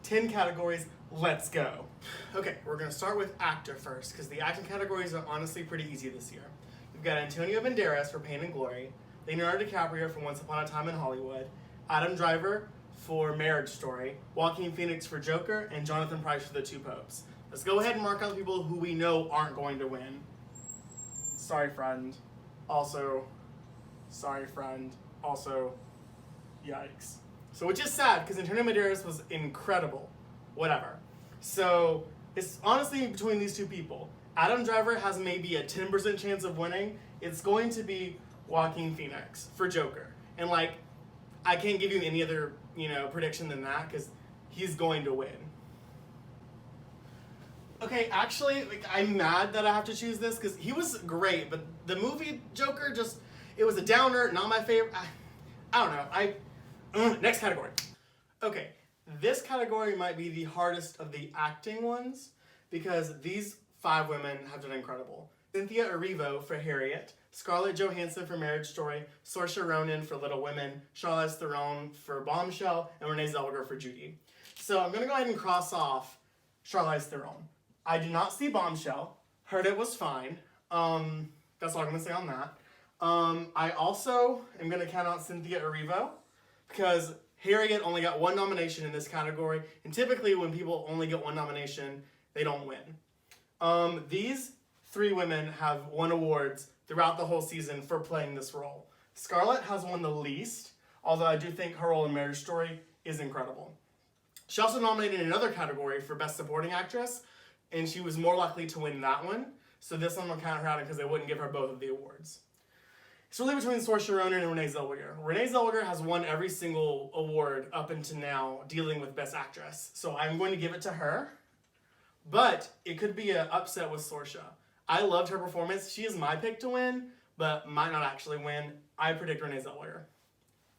10 categories. Let's go. Okay, we're going to start with actor first, because the acting categories are honestly pretty easy this year. We've got Antonio Banderas for Pain and Glory, Leonardo DiCaprio for Once Upon a Time in Hollywood, Adam Driver for Marriage Story, Joaquin Phoenix for Joker, and Jonathan Pryce for The Two Popes. Let's go ahead and mark out the people who we know aren't going to win. Sorry, friend. Also, sorry, friend. Also, yikes. So, which is sad, because Antonio Banderas was incredible. Whatever. So, it's honestly between these two people. Adam Driver has maybe a 10% chance of winning. It's going to be Joaquin Phoenix for Joker. And, like, I can't give you any other, prediction than that, because he's going to win. Okay, actually, I'm mad that I have to choose this, because he was great, but the movie Joker it was a downer, not my favorite. I don't know. Next category. Okay, this category might be the hardest of the acting ones, because these 5 women have done incredible. Cynthia Erivo for Harriet, Scarlett Johansson for Marriage Story, Saoirse Ronan for Little Women, Charlize Theron for Bombshell, and Renee Zellweger for Judy. So I'm going to go ahead and cross off Charlize Theron. I did not see Bombshell. Heard it was fine. That's all I'm going to say on that. I also am going to count out Cynthia Erivo, because Harriet only got 1 nomination in this category, and typically when people only get 1 nomination, they don't win. These 3 women have won awards throughout the whole season for playing this role. Scarlett has won the least, although I do think her role in Marriage Story is incredible. She also nominated in another category for Best Supporting Actress, and she was more likely to win that one, so this one will count her out because they wouldn't give her both of the awards. It's really between Saoirse Ronan and Renee Zellweger. Renee Zellweger has won every single award up until now dealing with Best Actress, so I'm going to give it to her, but it could be an upset with Saoirse. I loved her performance. She is my pick to win, but might not actually win. I predict Renee Zellweger.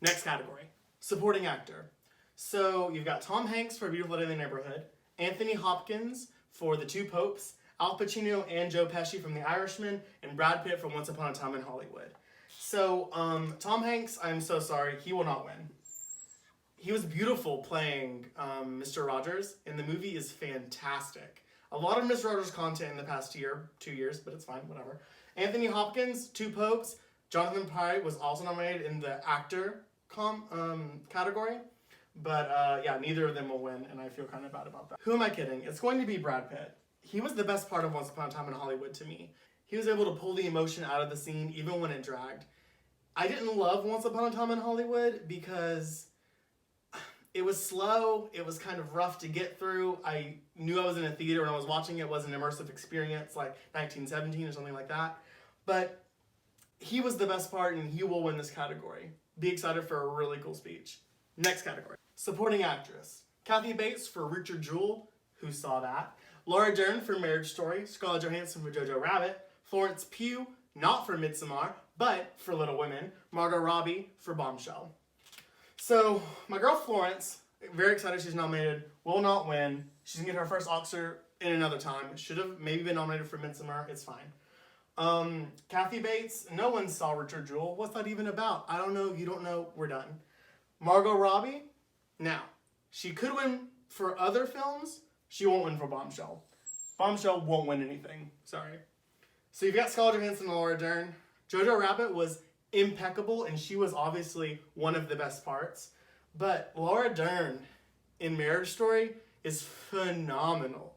Next category, Supporting Actor. So you've got Tom Hanks for Beautiful Day in the Neighborhood, Anthony Hopkins for The Two Popes, Al Pacino and Joe Pesci from The Irishman, and Brad Pitt from Once Upon a Time in Hollywood. So, Tom Hanks, I'm so sorry, he will not win. He was beautiful playing Mr. Rogers, and the movie is fantastic. A lot of Mr. Rogers content in the past 2 years, but it's fine, whatever. Anthony Hopkins, Two Popes. Jonathan Pryce was also nominated in the actor category. But neither of them will win, and I feel kind of bad about that. Who am I kidding? It's going to be Brad Pitt. He was the best part of Once Upon a Time in Hollywood to me. He was able to pull the emotion out of the scene, even when it dragged. I didn't love Once Upon a Time in Hollywood because it was slow. It was kind of rough to get through. I knew I was in a theater when I was watching it. It was an immersive experience like 1917 or something like that. But he was the best part, and he will win this category. Be excited for a really cool speech. Next category. Supporting Actress. Kathy Bates for Richard Jewell. Who saw that? Laura Dern for Marriage Story. Scarlett Johansson for Jojo Rabbit. Florence Pugh, not for Midsommar, but for Little Women. Margot Robbie for Bombshell. So, my girl Florence, very excited she's nominated, will not win. She's going to get her first Oscar in another time. Should have maybe been nominated for Midsommar. It's fine. Kathy Bates, no one saw Richard Jewell. What's that even about? I don't know. You don't know. We're done. Margot Robbie, now, she could win for other films. She won't win for Bombshell. Bombshell won't win anything. Sorry. So you've got Scarlett Johansson and Laura Dern. Jojo Rabbit was impeccable, and she was obviously one of the best parts. But Laura Dern in Marriage Story is phenomenal.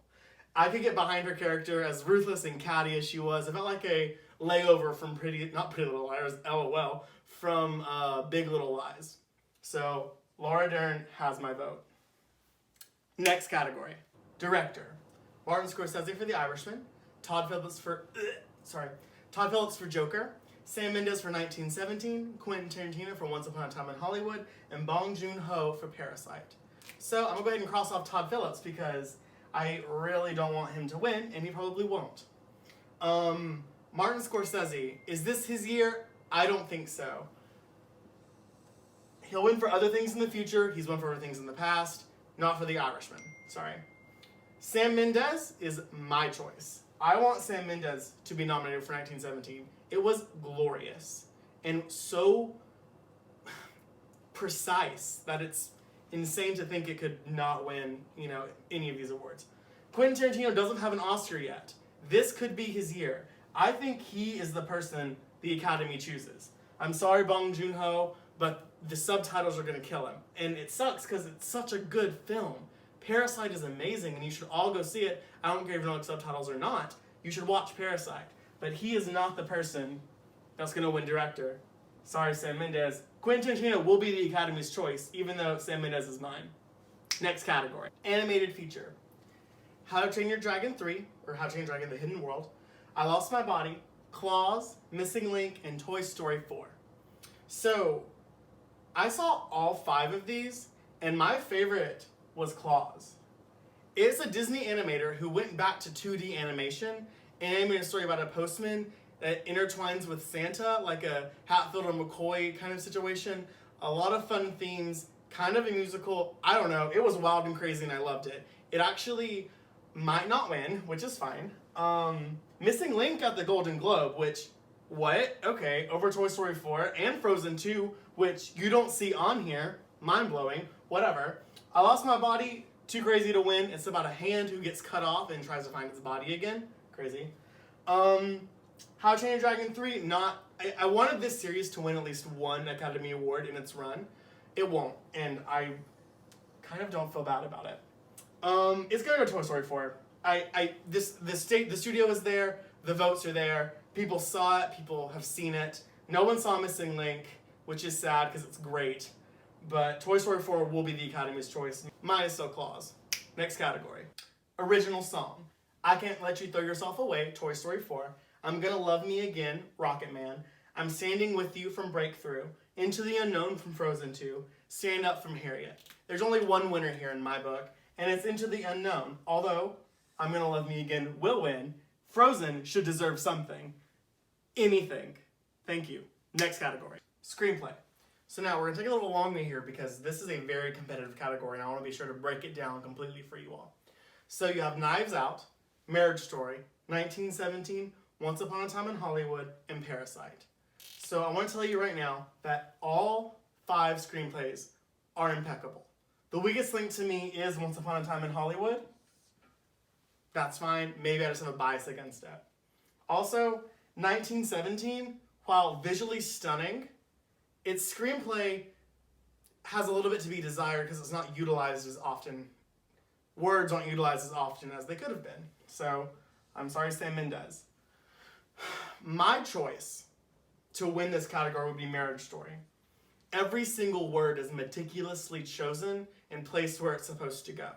I could get behind her character, as ruthless and catty as she was. It felt like a layover from not Pretty Little Liars, LOL, from Big Little Lies. So Laura Dern has my vote. Next category, Director. Martin Scorsese for The Irishman, Todd Phillips for Joker, Sam Mendes for 1917, Quentin Tarantino for Once Upon a Time in Hollywood, and Bong Joon-ho for Parasite. So I'm going to go ahead and cross off Todd Phillips because I really don't want him to win, and he probably won't. Martin Scorsese, is this his year? I don't think so. He'll win for other things in the future. He's won for other things in the past. Not for The Irishman. Sorry. Sam Mendes is my choice. I want Sam Mendes to be nominated for 1917. It was glorious and so precise that it's insane to think it could not win, any of these awards. Quentin Tarantino doesn't have an Oscar yet. This could be his year. I think he is the person the Academy chooses. I'm sorry, Bong Joon-ho, but the subtitles are going to kill him. And it sucks because it's such a good film. Parasite is amazing, and you should all go see it. I don't care if you like subtitles or not. You should watch Parasite. But he is not the person that's going to win director. Sorry, Sam Mendes. Quentin Tarantino will be the Academy's choice, even though Sam Mendes is mine. Next category. Animated feature. How to Train Your Dragon 3, or How to Train Your Dragon The Hidden World, I Lost My Body, Claws, Missing Link, and Toy Story 4. So, I saw all 5 of these, and my favorite was Claws. It's a Disney animator who went back to 2D animation and animated a story about a postman that intertwines with Santa, like a Hatfield or McCoy kind of situation. A lot of fun themes, kind of a musical. I don't know. It was wild and crazy, and I loved it. It actually might not win, which is fine. Missing Link got the Golden Globe, which, what? Okay, over Toy Story 4 and Frozen 2, which you don't see on here. Mind-blowing. Whatever. I Lost My Body, too crazy to win. It's about a hand who gets cut off and tries to find his body again. Crazy. How to Train Your Dragon 3, not... I wanted this series to win at least one Academy Award in its run. It won't, and I kind of don't feel bad about it. It's gonna go Toy Story 4. The studio is there, the votes are there, people saw it, people have seen it. No one saw Missing Link, which is sad because it's great. But Toy Story 4 will be the Academy's choice. Mine is still Claws. Next category. Original song. I Can't Let You Throw Yourself Away, Toy Story 4. I'm Gonna Love Me Again, Rocket Man. I'm Standing With You from Breakthrough. Into the Unknown from Frozen 2. Stand Up from Harriet. There's only one winner here in my book, and it's Into the Unknown. Although, I'm Gonna Love Me Again will win. Frozen should deserve something. Anything. Thank you. Next category. Screenplay. So now we're going to take a little longer here because this is a very competitive category and I want to be sure to break it down completely for you all. So you have Knives Out, Marriage Story, 1917, Once Upon a Time in Hollywood, and Parasite. So I want to tell you right now that all 5 screenplays are impeccable. The weakest link to me is Once Upon a Time in Hollywood. That's fine. Maybe I just have a bias against it. Also, 1917, while visually stunning, its screenplay has a little bit to be desired because it's not utilized as often. Words aren't utilized as often as they could have been. So, I'm sorry, Sam Mendes. My choice to win this category would be Marriage Story. Every single word is meticulously chosen and placed where it's supposed to go.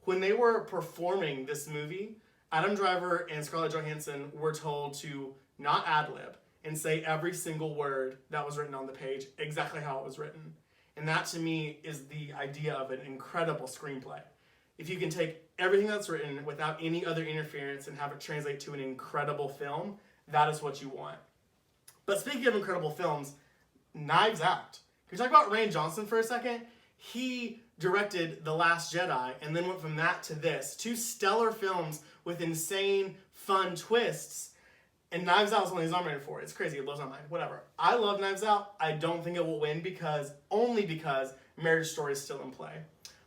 When they were performing this movie, Adam Driver and Scarlett Johansson were told to not ad-lib and say every single word that was written on the page exactly how it was written. And that to me is the idea of an incredible screenplay. If you can take everything that's written without any other interference and have it translate to an incredible film, that is what you want. But speaking of incredible films, Knives Out. Can we talk about Rian Johnson for a second? He directed The Last Jedi and then went from that to this. 2 stellar films with insane, fun twists. And Knives Out is one he's nominated for. It's crazy. It blows my mind. Whatever. I love Knives Out. I don't think it will win only because Marriage Story is still in play.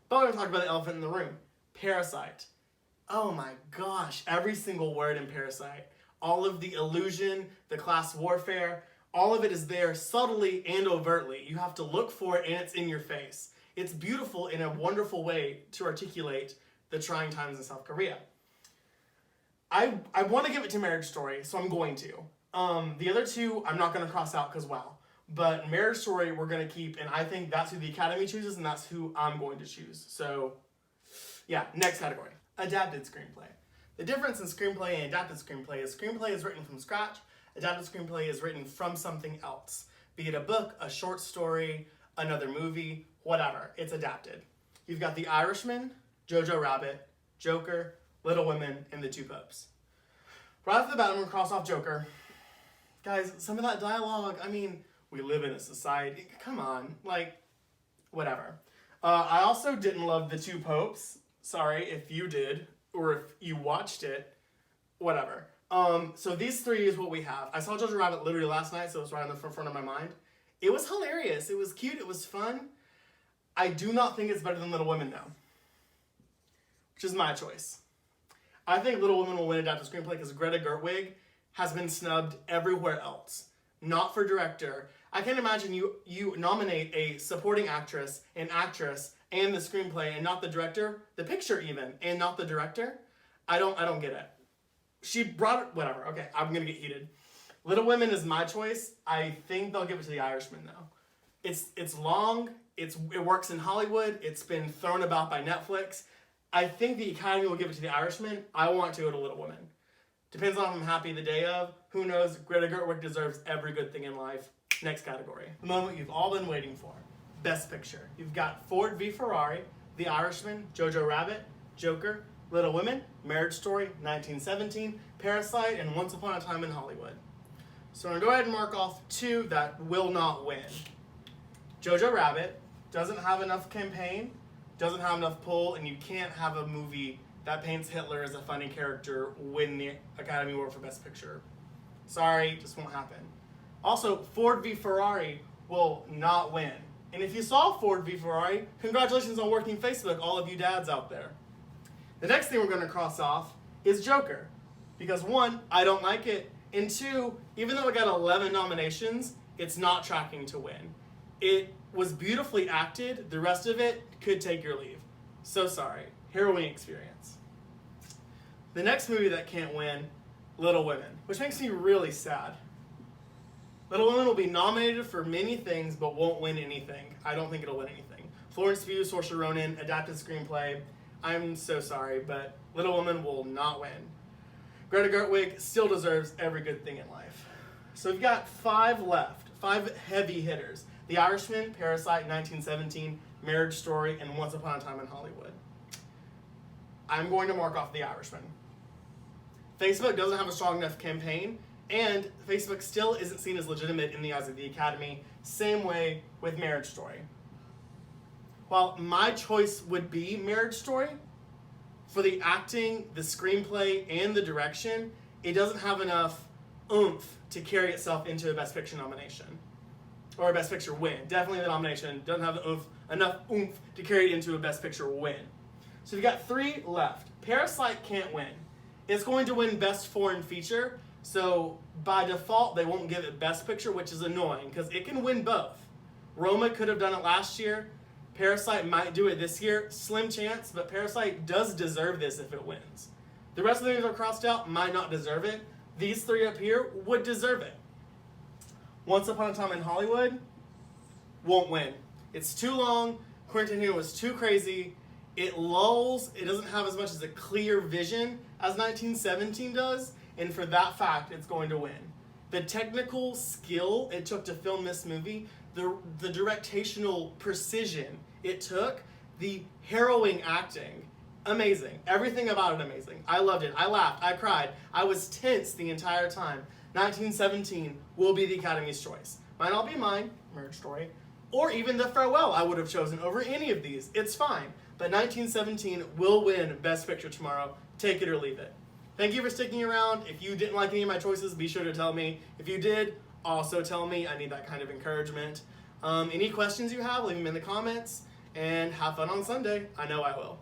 But we're going to talk about the elephant in the room. Parasite. Oh my gosh. Every single word in Parasite. All of the illusion, the class warfare, all of it is there subtly and overtly. You have to look for it and it's in your face. It's beautiful in a wonderful way to articulate the trying times in South Korea. I want to give it to Marriage Story, so I'm going to. The other 2, I'm not going to cross out because wow. But Marriage Story, we're going to keep, and I think that's who the Academy chooses, and that's who I'm going to choose. So, yeah, next category. Adapted screenplay. The difference in screenplay and adapted screenplay is written from scratch. Adapted screenplay is written from something else. Be it a book, a short story, another movie, whatever. It's adapted. You've got The Irishman, Jojo Rabbit, Joker, Little Women, and The Two Popes. Right off the bat, I'm going to cross off Joker. Guys, some of that dialogue, I mean, we live in a society. Come on. Like, whatever. I also didn't love The Two Popes. Sorry if you did, or if you watched it. Whatever. So these 3 is what we have. I saw Jojo Rabbit literally last night, so it was right on the front of my mind. It was hilarious. It was cute. It was fun. I do not think it's better than Little Women though, which is my choice. I think Little Women will win Adapted Screenplay because Greta Gerwig has been snubbed everywhere else. Not for director. I can't imagine you nominate a supporting actress, an actress, and the screenplay, and not the director, the picture even, and not the director. I don't get it. She brought it, whatever. Okay, I'm gonna get heated. Little Women is my choice. I think they'll give it to The Irishman though. It's long. It works in Hollywood. It's been thrown about by Netflix. I think the Academy will give it to The Irishman. I want to go to Little Women. Depends on if I'm happy the day of. Who knows? Greta Gerwig deserves every good thing in life. Next category. The moment you've all been waiting for. Best Picture. You've got Ford v Ferrari, The Irishman, Jojo Rabbit, Joker, Little Women, Marriage Story, 1917, Parasite, and Once Upon a Time in Hollywood. So I'm going to go ahead and mark off 2 that will not win. Jojo Rabbit doesn't have enough campaign, doesn't have enough pull, and you can't have a movie that paints Hitler as a funny character win the Academy Award for Best Picture. Sorry, just won't happen. Also, Ford v Ferrari will not win. And if you saw Ford v Ferrari, congratulations on working Facebook, all of you dads out there. The next thing we're going to cross off is Joker. Because 1, I don't like it, and 2, even though it got 11 nominations, it's not tracking to win. It was beautifully acted, the rest of it could take your leave. So sorry. Harrowing experience. The next movie that can't win, Little Women, which makes me really sad. Little Women will be nominated for many things, but won't win anything. I don't think it'll win anything. Florence Pugh, Saoirse Ronan, Adapted Screenplay. I'm so sorry, but Little Women will not win. Greta Gerwig still deserves every good thing in life. So we've got 5 left, 5 heavy hitters. The Irishman, Parasite, 1917, Marriage Story, and Once Upon a Time in Hollywood. I'm going to mark off The Irishman. Facebook doesn't have a strong enough campaign, and Facebook still isn't seen as legitimate in the eyes of the Academy. Same way with Marriage Story. While my choice would be Marriage Story, for the acting, the screenplay, and the direction, it doesn't have enough oomph to carry itself into a Best Picture nomination. Or a Best Picture win. Definitely the nomination doesn't have enough oomph to carry it into a Best Picture win. So you've got 3 left. Parasite can't win. It's going to win Best Foreign Feature, so by default they won't give it Best Picture, which is annoying because it can win both. Roma could have done it last year. Parasite might do it this year. Slim chance, but Parasite does deserve this if it wins. The rest of the names are crossed out, might not deserve it. These 3 up here would deserve it. Once Upon a Time in Hollywood won't win. It's too long. Quentin Tarantino was too crazy. It lulls. It doesn't have as much as a clear vision as 1917 does, and for that fact, it's going to win. The technical skill it took to film this movie, the directional precision it took, the harrowing acting, amazing. Everything about it amazing. I loved it. I laughed. I cried. I was tense the entire time. 1917 will be the Academy's choice. Might not be mine, Marriage Story, or even The Farewell I would have chosen over any of these. It's fine. But 1917 will win Best Picture tomorrow. Take it or leave it. Thank you for sticking around. If you didn't like any of my choices, be sure to tell me. If you did, also tell me. I need that kind of encouragement. Any questions you have, leave them in the comments. And have fun on Sunday. I know I will.